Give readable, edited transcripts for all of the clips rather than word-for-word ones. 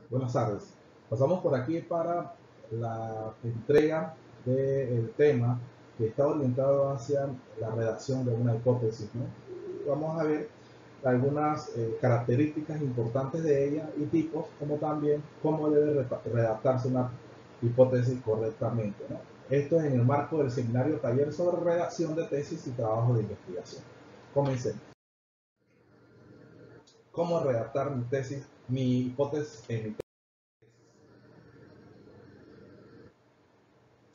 Buenas tardes. Pasamos por aquí para la entrega del tema que está orientado hacia la redacción de una hipótesis, ¿no? Vamos a ver algunas características importantes de ella y tipos, como también cómo debe redactarse una hipótesis correctamente, ¿no? Esto es en el marco del seminario taller sobre redacción de tesis y trabajo de investigación. Comencemos. ¿Cómo redactar mi tesis, mi hipótesis en mi tesis?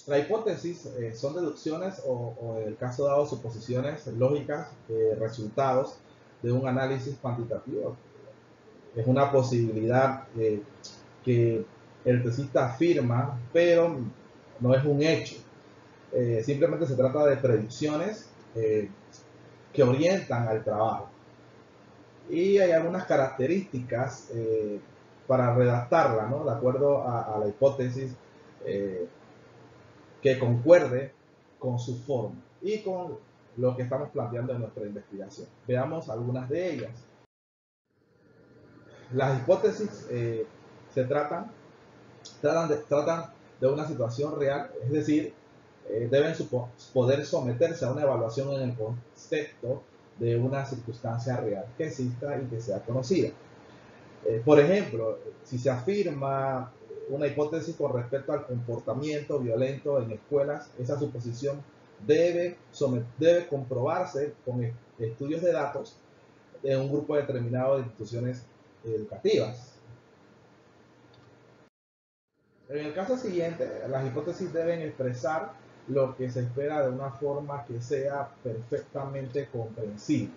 La hipótesis son deducciones o, en el caso dado, suposiciones lógicas de resultados de un análisis cuantitativo. Es una posibilidad que el tesista afirma, pero no es un hecho. Simplemente se trata de predicciones que orientan al trabajo. Y hay algunas características para redactarla, ¿no? De acuerdo a la hipótesis que concuerde con su forma y con lo que estamos planteando en nuestra investigación. Veamos algunas de ellas. Las hipótesis se tratan de una situación real, es decir, deben poder someterse a una evaluación en el contexto de una circunstancia real que exista y que sea conocida. Por ejemplo, si se afirma una hipótesis con respecto al comportamiento violento en escuelas, esa suposición debe comprobarse con estudios de datos de un grupo determinado de instituciones educativas. En el caso siguiente, las hipótesis deben expresar lo que se espera de una forma que sea perfectamente comprensible.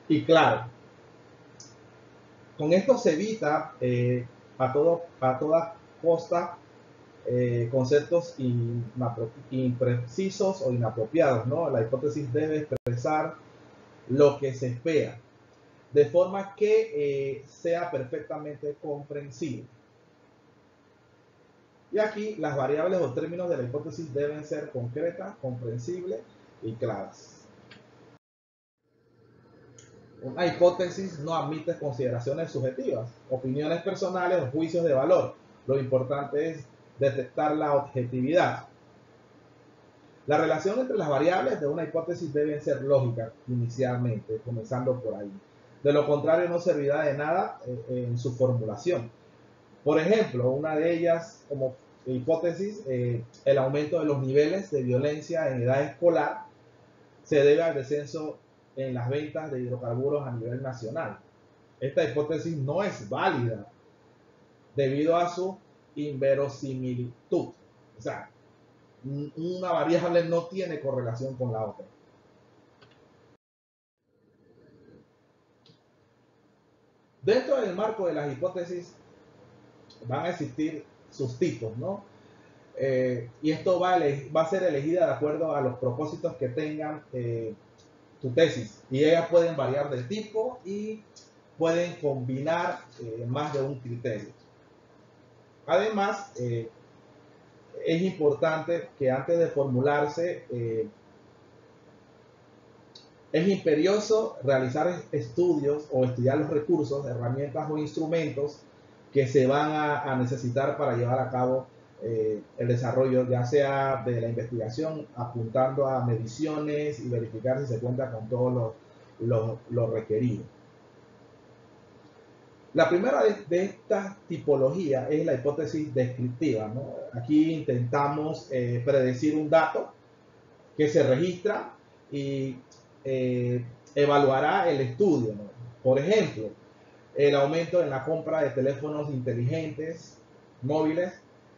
Y claro, con esto se evita a toda costa conceptos imprecisos o inapropiados, ¿no? La hipótesis debe expresar lo que se espera, de forma que sea perfectamente comprensible. Y aquí las variables o términos de la hipótesis deben ser concretas, comprensibles y claras. Una hipótesis no admite consideraciones subjetivas, opiniones personales o juicios de valor. Lo importante es detectar la objetividad. La relación entre las variables de una hipótesis debe ser lógica inicialmente, comenzando por ahí. De lo contrario, no servirá de nada en su formulación. Por ejemplo, una de ellas como hipótesis, el aumento de los niveles de violencia en edad escolar se debe al descenso en las ventas de hidrocarburos a nivel nacional. Esta hipótesis no es válida debido a su inverosimilitud. O sea, una variable no tiene correlación con la otra. Dentro del marco de las hipótesis van a existir sus tipos, ¿no? Y esto va a ser elegida de acuerdo a los propósitos que tengan tu tesis. Y ellas pueden variar de tipo y pueden combinar más de un criterio. Además, es importante que antes de formularse, es imperioso realizar estudios o estudiar los recursos, herramientas o instrumentos que se van a necesitar para llevar a cabo el desarrollo, ya sea de la investigación, apuntando a mediciones y verificar si se cuenta con todo lo requerido. La primera de estas tipologías es la hipótesis descriptiva, ¿no? Aquí intentamos predecir un dato que se registra y evaluará el estudio, ¿no? Por ejemplo, el aumento en la compra de teléfonos inteligentes móviles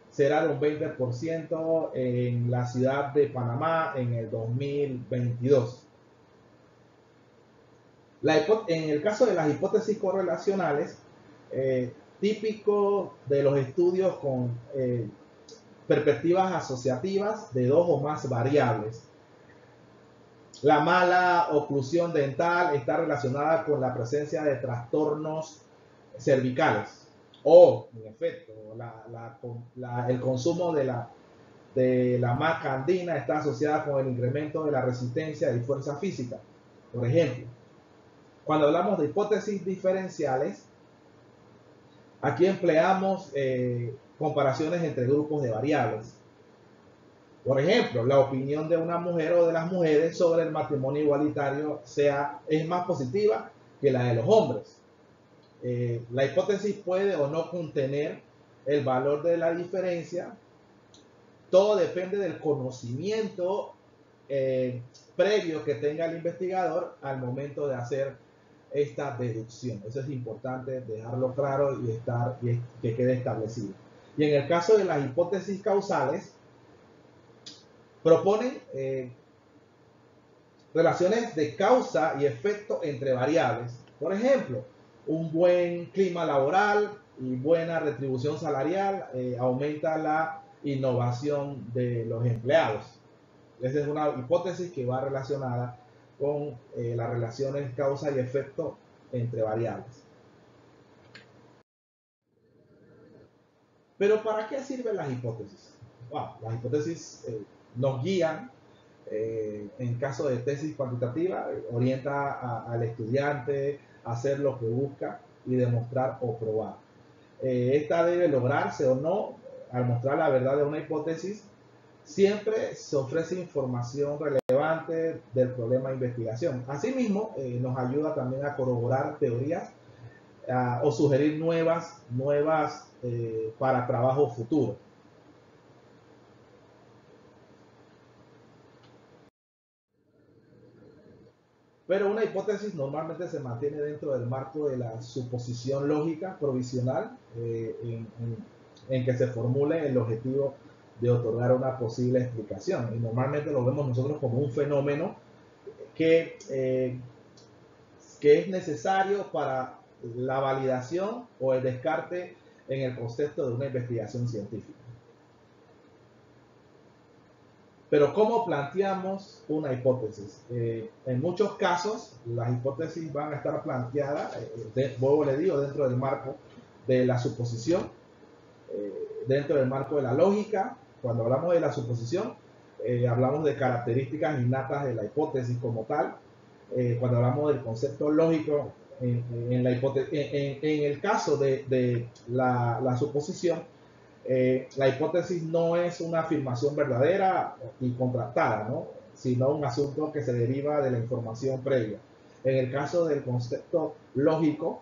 será de un 20% en la ciudad de Panamá en el 2022. En el caso de las hipótesis correlacionales, típico de los estudios con perspectivas asociativas de dos o más variables. La mala oclusión dental está relacionada con la presencia de trastornos cervicales o, en efecto, el consumo de la maca andina está asociada con el incremento de la resistencia y fuerza física. Por ejemplo, cuando hablamos de hipótesis diferenciales, Aquí empleamos comparaciones entre grupos de variables. Por ejemplo, la opinión de una mujer o de las mujeres sobre el matrimonio igualitario es más positiva que la de los hombres. La hipótesis puede o no contener el valor de la diferencia. Todo depende del conocimiento previo que tenga el investigador al momento de hacer esta deducción. Eso es importante dejarlo claro y que quede establecido. Y en el caso de las hipótesis causales, proponen relaciones de causa y efecto entre variables. Por ejemplo, un buen clima laboral y buena retribución salarial aumenta la innovación de los empleados. Esa es una hipótesis que va relacionada con las relaciones causa y efecto entre variables. Pero ¿para qué sirven las hipótesis? Wow, las hipótesis nos guían en caso de tesis cuantitativa, orienta al estudiante a hacer lo que busca y demostrar o probar. Esta debe lograrse o no al mostrar la verdad de una hipótesis. Siempre se ofrece información relevante del problema de investigación. Asimismo, nos ayuda también a corroborar teorías o sugerir nuevas para trabajo futuro. Pero una hipótesis normalmente se mantiene dentro del marco de la suposición lógica provisional en que se formule el objetivo de otorgar una posible explicación. Y normalmente lo vemos nosotros como un fenómeno que es necesario para la validación o el descarte en el concepto de una investigación científica. Pero ¿cómo planteamos una hipótesis? En muchos casos, las hipótesis van a estar planteadas, luego le digo, dentro del marco de la suposición, dentro del marco de la lógica. Cuando hablamos de la suposición, hablamos de características innatas de la hipótesis como tal. Cuando hablamos del concepto lógico, en el caso de la suposición, la hipótesis no es una afirmación verdadera y contrastada, ¿no? Sino un asunto que se deriva de la información previa. En el caso del concepto lógico,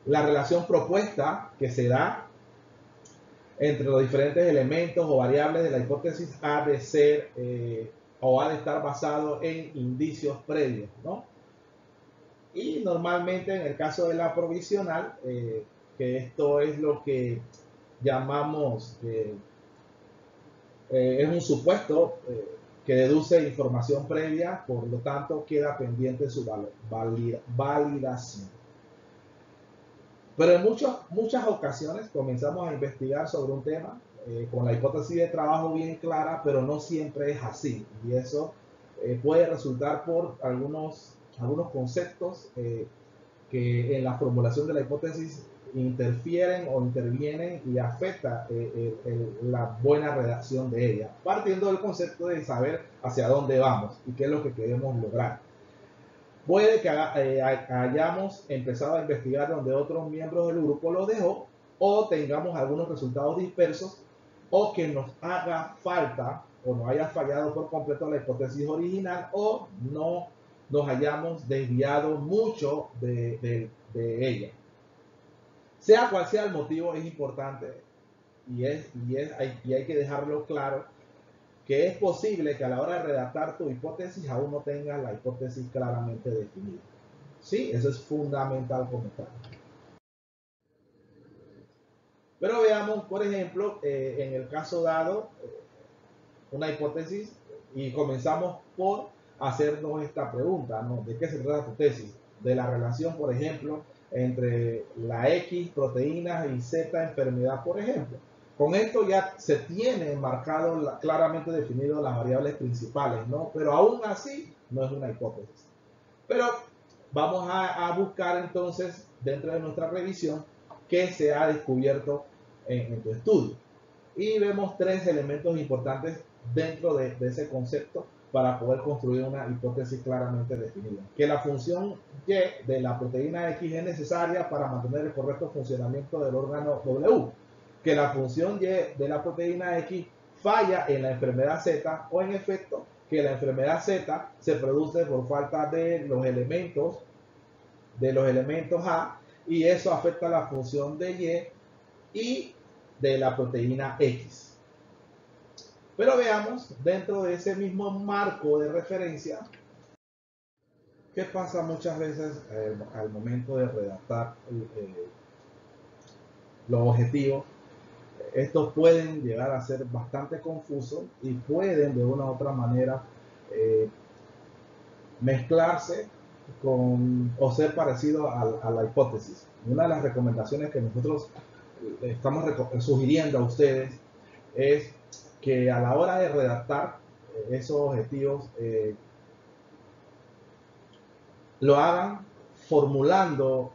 la relación propuesta que se da entre los diferentes elementos o variables de la hipótesis ha de ser o ha de estar basado en indicios previos, ¿no? Y normalmente en el caso de la provisional, que esto es lo que llamamos, es un supuesto que deduce información previa, por lo tanto queda pendiente su validación. Pero en muchas ocasiones comenzamos a investigar sobre un tema con la hipótesis de trabajo bien clara, pero no siempre es así. Y eso puede resultar por algunos conceptos que en la formulación de la hipótesis interfieren o intervienen y afecta la buena redacción de ella, partiendo del concepto de saber hacia dónde vamos y qué es lo que queremos lograr. Puede que hayamos empezado a investigar donde otros miembros del grupo lo dejó, o tengamos algunos resultados dispersos, o que nos haga falta o nos haya fallado por completo la hipótesis original, o no nos hayamos desviado mucho de ella. Sea cual sea el motivo, es importante y hay que dejarlo claro que es posible que a la hora de redactar tu hipótesis aún no tengas la hipótesis claramente definida. Sí, eso es fundamental como tal. Pero veamos, por ejemplo, en el caso dado, una hipótesis, y comenzamos por hacernos esta pregunta, ¿no? ¿De qué se trata tu tesis? De la relación, por ejemplo, entre la X proteínas y Z enfermedad, por ejemplo. Con esto ya se tiene marcado, claramente definido las variables principales, ¿no? Pero aún así no es una hipótesis. Pero vamos a buscar entonces, dentro de nuestra revisión, qué se ha descubierto en tu estudio. Y vemos tres elementos importantes dentro de ese concepto para poder construir una hipótesis claramente definida. Que la función Y de la proteína X es necesaria para mantener el correcto funcionamiento del órgano W. Que la función Y de la proteína X falla en la enfermedad Z, o en efecto que la enfermedad Z se produce por falta de los elementos A, y eso afecta la función de Y de la proteína X. Pero veamos, dentro de ese mismo marco de referencia, ¿qué pasa muchas veces al momento de redactar los objetivos? Estos pueden llegar a ser bastante confusos y pueden de una u otra manera mezclarse o ser parecidos a la hipótesis. Una de las recomendaciones que nosotros estamos sugiriendo a ustedes es que a la hora de redactar esos objetivos lo hagan formulando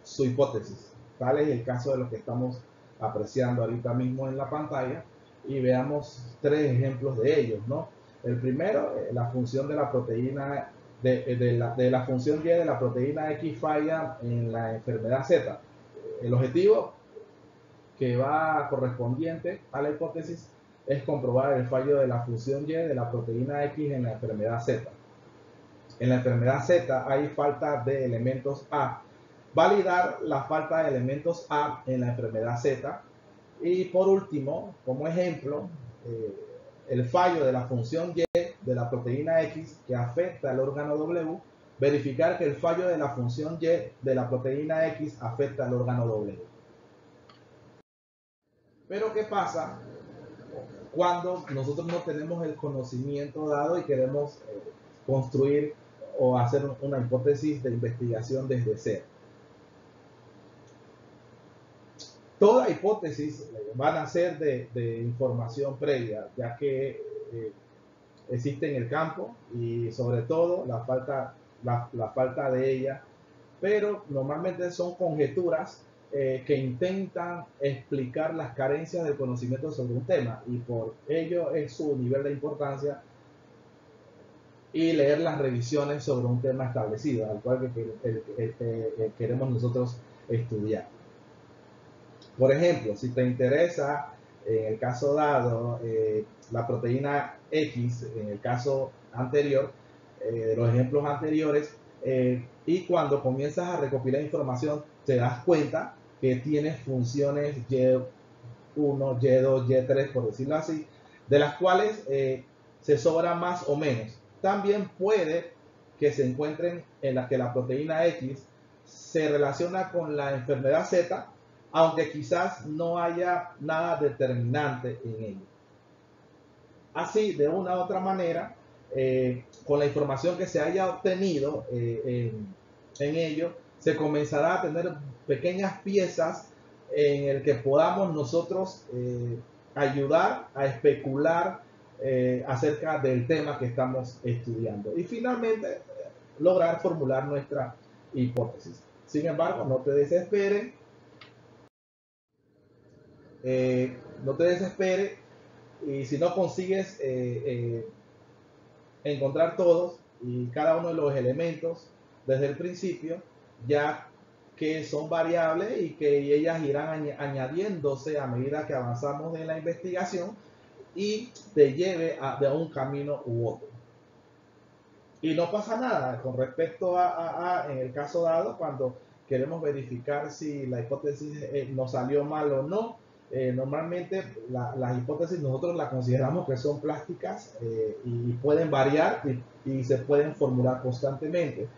su hipótesis. Tal es el caso de lo que estamos apreciando ahorita mismo en la pantalla, y veamos tres ejemplos de ellos, ¿no? El primero, la función de la proteína de la función Y de la proteína X falla en la enfermedad Z. El objetivo que va correspondiente a la hipótesis es comprobar el fallo de la función Y de la proteína X en la enfermedad Z. En la enfermedad Z hay falta de elementos A. Validar la falta de elementos A en la enfermedad Z. Y por último, como ejemplo, el fallo de la función Y de la proteína X que afecta al órgano W. Verificar que el fallo de la función Y de la proteína X afecta al órgano W. Pero ¿qué pasa cuando nosotros no tenemos el conocimiento dado y queremos construir o hacer una hipótesis de investigación desde cero? Toda hipótesis van a ser de información previa, ya que existe en el campo, y sobre todo la falta de ella, pero normalmente son conjeturas que intentan explicar las carencias del conocimiento sobre un tema, y por ello es su nivel de importancia y leer las revisiones sobre un tema establecido, al cual queremos nosotros estudiar. Por ejemplo, si te interesa, en el caso dado, la proteína X, en el caso anterior, de los ejemplos anteriores, y cuando comienzas a recopilar información, te das cuenta que tienes funciones Y1, Y2, Y3, por decirlo así, de las cuales se sobra más o menos. También puede que se encuentren en las que la proteína X se relaciona con la enfermedad Z, aunque quizás no haya nada determinante en ello. Así, de una u otra manera, con la información que se haya obtenido en ello, se comenzará a tener pequeñas piezas en el que podamos nosotros ayudar a especular acerca del tema que estamos estudiando, y finalmente lograr formular nuestra hipótesis. Sin embargo, no te desesperes. No te desesperes, y si no consigues encontrar todos y cada uno de los elementos desde el principio, ya que son variables y que ellas irán añadiéndose a medida que avanzamos en la investigación y te lleve de un camino u otro. Y no pasa nada con respecto en el caso dado, cuando queremos verificar si la hipótesis nos salió mal o no. Normalmente las hipótesis nosotros las consideramos que son plásticas y pueden variar y se pueden formular constantemente.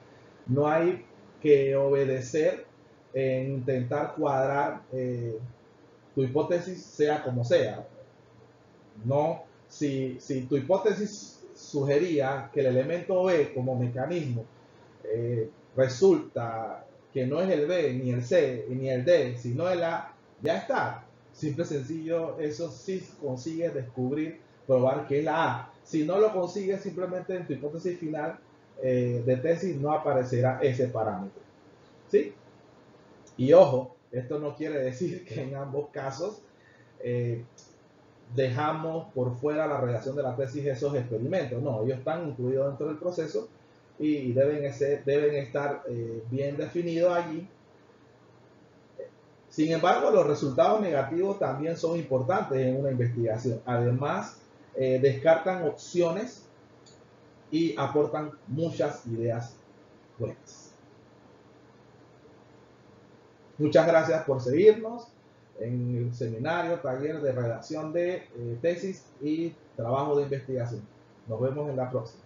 No hay que obedecer en intentar cuadrar tu hipótesis sea como sea. No, si tu hipótesis sugería que el elemento B como mecanismo resulta que no es el B, ni el C, ni el D, sino el A, ya está. Simple y sencillo, eso sí consigues descubrir, probar que es la A. Si no lo consigues, simplemente en tu hipótesis final de tesis no aparecerá ese parámetro. ¿Sí? Y ojo, esto no quiere decir que en ambos casos dejamos por fuera la redacción de la tesis esos experimentos. No, ellos están incluidos dentro del proceso y deben estar bien definidos allí. Sin embargo, los resultados negativos también son importantes en una investigación. Además, descartan opciones y aportan muchas ideas buenas. Muchas gracias por seguirnos en el seminario, taller de redacción de tesis y trabajo de investigación. Nos vemos en la próxima.